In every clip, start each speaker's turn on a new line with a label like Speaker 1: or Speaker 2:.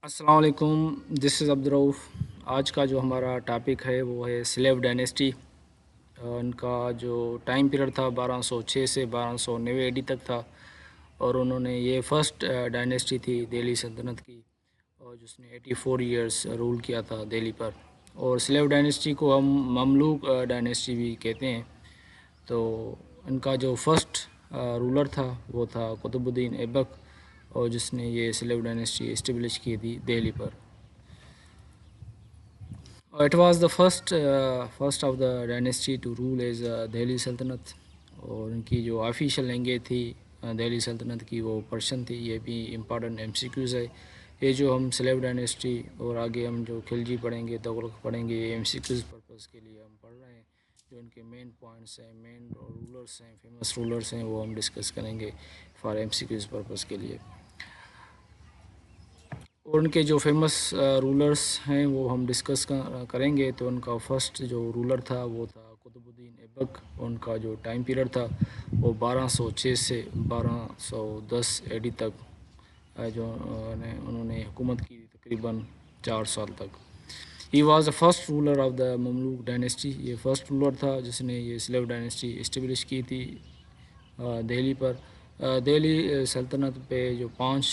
Speaker 1: السلام علیکم، دس از عبدالرؤف۔ آج کا جو ہمارا ٹاپک ہے وہ ہے سلیو ڈائنیسٹی۔ ان کا جو ٹائم پیریڈ تھا 1206 سے 1290 AD تک تھا، اور انہوں نے یہ فرسٹ ڈائنیسٹی تھی دہلی سلطنت کی، اور جس نے 84 ایئرس رول کیا تھا دہلی پر۔ اور سلیو ڈائنیسٹی کو ہم مملوک ڈائنیسٹی بھی کہتے ہیں۔ تو ان کا جو فرسٹ رولر تھا وہ تھا قطب الدین ایبک، اور جس نے یہ سلیو ڈائنیسٹی اسٹیبلش کی تھی دہلی پر۔ It was the first of the dynasty to rule as Delhi سلطنت، اور ان کی جو آفیشیل لینگویج تھی دہلی سلطنت کی وہ پرشین تھی۔ یہ بھی امپارٹنٹ MCQs ہے۔ یہ جو ہم سلیو ڈائنیسٹی اور آگے ہم جو خلجی پڑھیں گے، تغلق پڑھیں گے، یہ MCQs پرپز کے لیے ہم پڑھ رہے ہیں۔ جو ان کے مین پوائنٹس ہیں، مین رولرس ہیں، فیمس رولرس ہیں، وہ ہم ڈسکس کریں گے فار MCQs پرپز کے لیے۔ اور ان کے جو فیمس رولرس ہیں وہ ہم ڈسکس کریں گے۔ تو ان کا فرسٹ جو رولر تھا وہ تھا قطب الدین ایبک، اور ان کا جو ٹائم پیریڈ تھا وہ 1206 سے 1210 AD تک، جو انہوں نے حکومت کی تقریباً 4 سال تک۔ He was the first ruler of the Mamluk dynasty. یہ فرسٹ رولر تھا جس نے یہ سلیو ڈائنیسٹی اسٹیبلش کی تھی دہلی پر۔ دہلی سلطنت پہ جو 5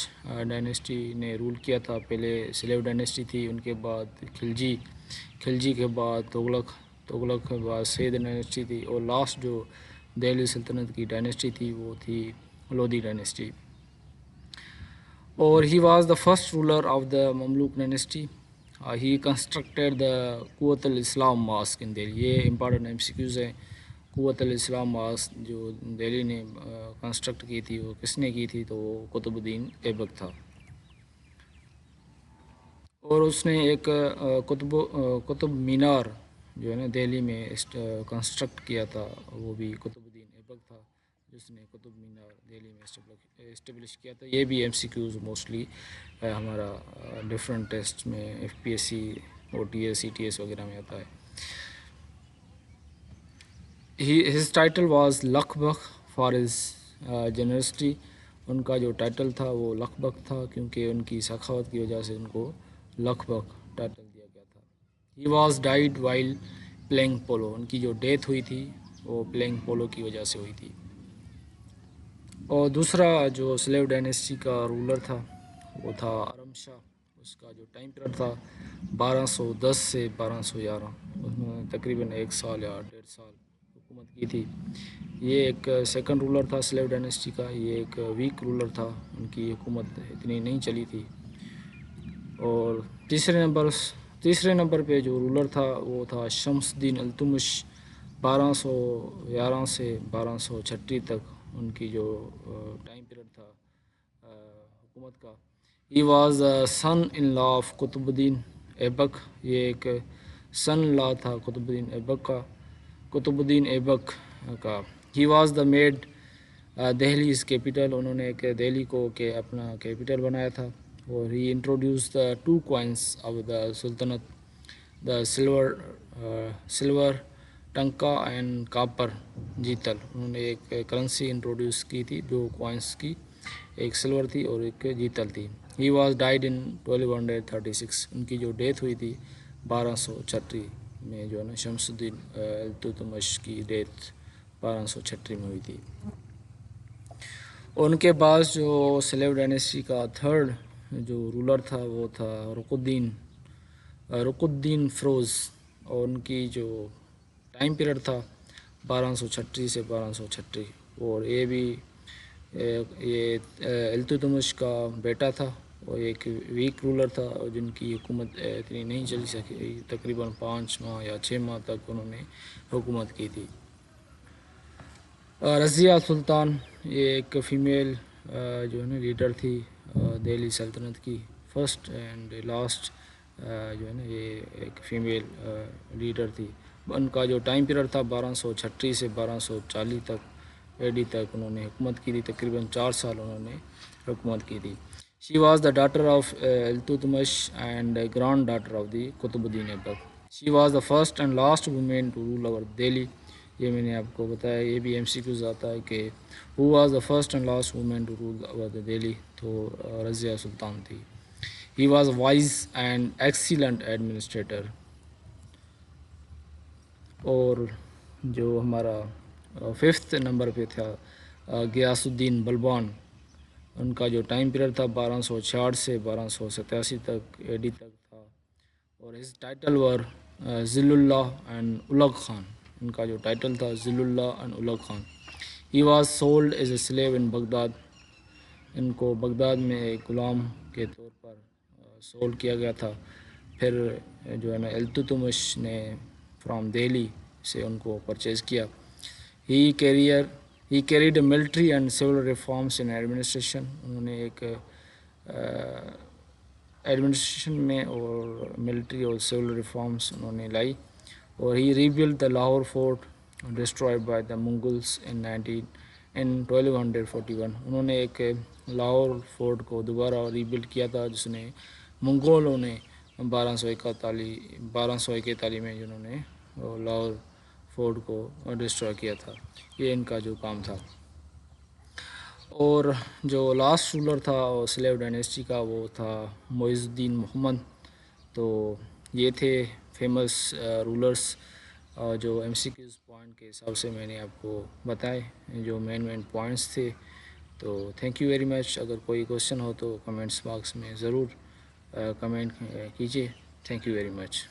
Speaker 1: ڈائنیسٹی نے رول کیا تھا، پہلے سلیو ڈائنیسٹی تھی، ان کے بعد خلجی کے بعد تغلق کے بعد سید ڈائنیسٹی تھی، اور لاسٹ جو دہلی سلطنت کی ڈائنیسٹی تھی وہ تھی لودھی ڈائنیسٹی۔ اور he was the first ruler of the Mamluk dynasty. He constructed the Quwwat ul-Islam mask ان دہلی۔ یہ امپارٹنٹ MCQs ہیں۔ قوت الاسلام ماسک جو دہلی نے کنسٹرکٹ کی تھی وہ کس نے کی تھی؟ تو وہ قطب الدین ایبک تھا۔ اور اس نے ایک قطب مینار جو ہے نا دہلی میں کنسٹرکٹ کیا تھا، وہ بھی قطب الدین ایبک تھا جس نے قطب مینار دہلی میں اسٹیبلش کیا تھا۔ یہ بھی MCQs موسٹلی ہمارا ڈفرینٹ ٹیسٹ میں FPSC OTS CTS وغیرہ میں آتا ہے۔ ہز ٹائٹل واز لکھ بخ فار ہز جنرسٹی۔ ان کا جو ٹائٹل تھا وہ لکھ بخ تھا، کیونکہ ان کی سخاوت کی وجہ سے ان کو لکھ بخ ٹائٹل دیا گیا تھا۔ He was died while playing polo. ان کی جو ڈیتھ ہوئی تھی وہ پلینگ پولو کی وجہ سے ہوئی تھی۔ اور دوسرا جو سلیو ڈائنیسٹی کا رولر تھا وہ تھا ارم شاہ۔ اس کا جو ٹائم پیریڈ تھا 1210 سے 1211، اس میں تقریباً 1 سال یا 1.5 سال حکومت کی تھی۔ یہ ایک سیکنڈ رولر تھا سلیو ڈائنیسٹی کا۔ یہ ایک ویک رولر تھا، ان کی حکومت اتنی نہیں چلی تھی۔ اور تیسرے نمبر پہ جو رولر تھا وہ تھا شمس الدین التمش۔ 1211 سے 1236 تک ان کی جو ٹائم پیریڈ تھا حکومت کا۔ He was son in law of Qutb الدین ایبک۔ یہ ایک سن لا تھا قطب الدین ایبک کا۔ He was the made Delhi is capital. انہوں نے ایک دہلی کو کہ اپنا کیپٹل بنایا تھا۔ اور ہی introduce the 2 coins of the سلطنت، دا سلور ٹنکا اینڈ کاپر جیتل۔ انہوں نے ایک کرنسی انٹروڈیوس کی تھی 2 coins کی، ایک سلور تھی اور ایک جیتل تھی۔ ہی واز ڈائیڈ ان 1236۔ ان کی جو ڈیتھ ہوئی تھی 1236 میں، جو ہے نا شمس الدین التتمش کی ڈیتھ 1236 میں ہوئی تھی۔ اور ان کے بعد جو سلیو ڈائنیسٹی کا تھرڈ جو رولر تھا وہ تھا رق الدین فیروز، اور ان کی جو ٹائم پیریڈ تھا 1236 سے 1236۔ اور یہ بھی التتمش کا بیٹا تھا، اور ایک ویک رولر تھا، اور جن کی حکومت اتنی نہیں چل سکی، تقریباً 5 ماہ یا 6 ماہ تک انہوں نے حکومت کی تھی۔ رضیہ سلطان، یہ ایک فیمیل جو ہے نا لیڈر تھی دہلی سلطنت کی، فرسٹ اینڈ لاسٹ جو ہے نا یہ ایک فیمیل لیڈر تھی۔ ان کا جو ٹائم پیریڈ تھا 1236 سے 1240 تک AD تک انہوں نے حکومت کی تھی، تقریباً 4 سال انہوں نے حکومت کی تھی۔ She was the daughter of Iltutmish and granddaughter of the Qutb Uddin Aibak. She was the first and last woman to rule over Delhi. یہ میں نے آپ کو بتایا، یہ بھی MCQs آتا ہے کہ who was the first and last woman to rule over the Delhi, تو رضیہ سلطان تھی۔ He was wise and excellent administrator. اور جو ہمارا ففتھ نمبر پہ تھا غیاث الدین بلبان، ان کا جو ٹائم پیریڈ تھا 1266 سے 1287 تک اے ڈی تک تھا، اور ہز ٹائٹل ور ذل اللہ اینڈ الغ خان. ان کا جو ٹائٹل تھا ذل اللہ and Ulugh Khan. He was sold as a slave in Baghdad. ان کو بغداد میں ایک غلام کے طور پر سولڈ کیا گیا تھا. پھر جو ہے نا التتمش نے فرام دہلی سے ان کو پرچیز کیا. He carried military and civil reforms in administration. انہوں نے ایک ایڈمنسٹریشن میں اور ملٹری اور سول ریفارمس انہوں نے لائی. اور he rebuilt the Lahore fort destroyed by the Mongols in 1241. انہوں نے ایک لاہور فورٹ کو دوبارہ ریبلڈ کیا تھا جس نے منگولوں نے 1241 میں جنہوں نے لاہور فورٹ کو ڈسٹرائے کیا تھا. یہ ان کا جو کام تھا. اور جو لاسٹ رولر تھا سلیو ڈائنیسٹی کا وہ تھا معز الدین محمد. تو یہ تھے فیمس رولرس جو ایم سی کیوز پوائنٹ کے حساب سے میں نے آپ کو بتائے جو مین پوائنٹس تھے. تو تھینک یو ویری مچ. اگر کوئی کوشچن ہو تو کمنٹس باکس میں ضرور کمنٹ کیجیے. Thank you very much.